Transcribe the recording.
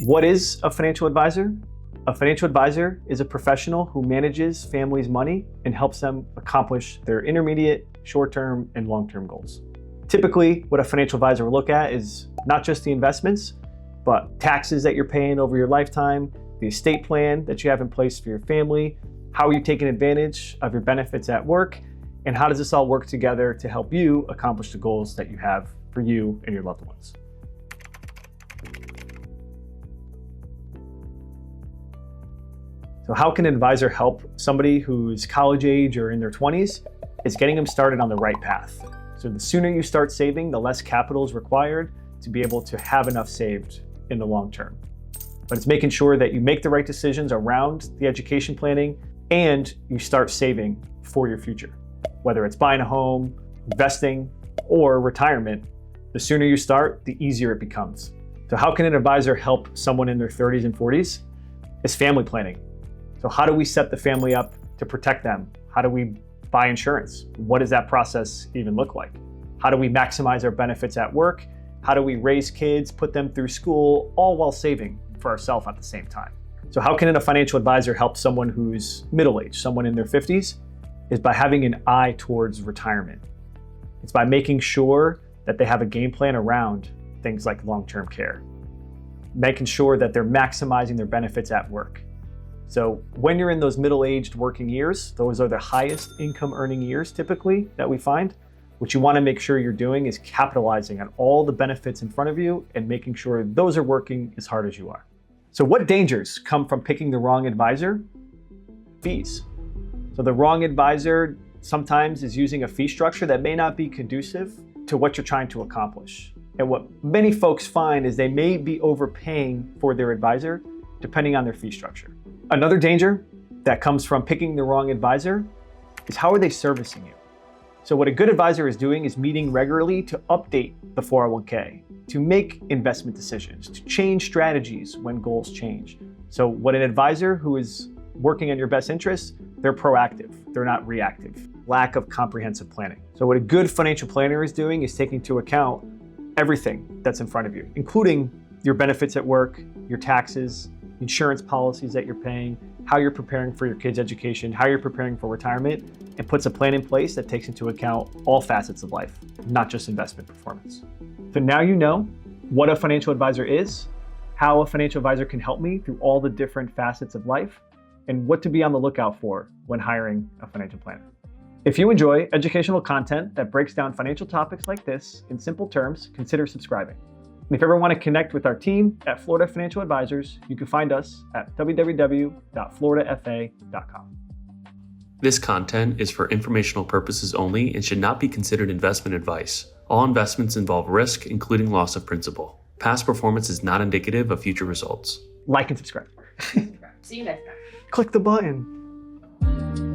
What is a financial advisor? A financial advisor is a professional who manages families' money and helps them accomplish their intermediate, short-term, and long-term goals. Typically, what a financial advisor will look at is not just the investments, but taxes that you're paying over your lifetime, the estate plan that you have in place for your family, how are you taking advantage of your benefits at work, and how does this all work together to help you accomplish the goals that you have for you and your loved ones. So how can an advisor help somebody who's college age or in their 20s? Is getting them started on the right path. So the sooner you start saving, the less capital is required to be able to have enough saved in the long term. But it's making sure that you make the right decisions around the education planning and you start saving for your future. Whether it's buying a home, investing, or retirement, the sooner you start, the easier it becomes. So how can an advisor help someone in their 30s and 40s? It's family planning. So how do we set the family up to protect them? How do we buy insurance? What does that process even look like? How do we maximize our benefits at work? How do we raise kids, put them through school, all while saving for ourselves at the same time? So how can a financial advisor help someone who's middle-aged, someone in their 50s? Is by having an eye towards retirement. It's by making sure that they have a game plan around things like long-term care, making sure that they're maximizing their benefits at work. So when you're in those middle-aged working years, those are the highest income earning years typically that we find. What you want to make sure you're doing is capitalizing on all the benefits in front of you and making sure those are working as hard as you are. So what dangers come from picking the wrong advisor? Fees. So the wrong advisor sometimes is using a fee structure that may not be conducive to what you're trying to accomplish. And what many folks find is they may be overpaying for their advisor depending on their fee structure. Another danger that comes from picking the wrong advisor is how are they servicing you? So what a good advisor is doing is meeting regularly to update the 401k, to make investment decisions, to change strategies when goals change. So what an advisor who is working in your best interests, they're proactive, they're not reactive. Lack of comprehensive planning. So what a good financial planner is doing is taking into account everything that's in front of you, including your benefits at work, your taxes, insurance policies that you're paying, how you're preparing for your kids' education, how you're preparing for retirement, and puts a plan in place that takes into account all facets of life, not just investment performance. So now you know what a financial advisor is, how a financial advisor can help me through all the different facets of life, and what to be on the lookout for when hiring a financial planner. If you enjoy educational content that breaks down financial topics like this in simple terms, consider subscribing. And if you ever want to connect with our team at Florida Financial Advisors, you can find us at www.floridafa.com. This content is for informational purposes only and should not be considered investment advice. All investments involve risk, including loss of principal. Past performance is not indicative of future results. Like and subscribe. See you next time. Click the button.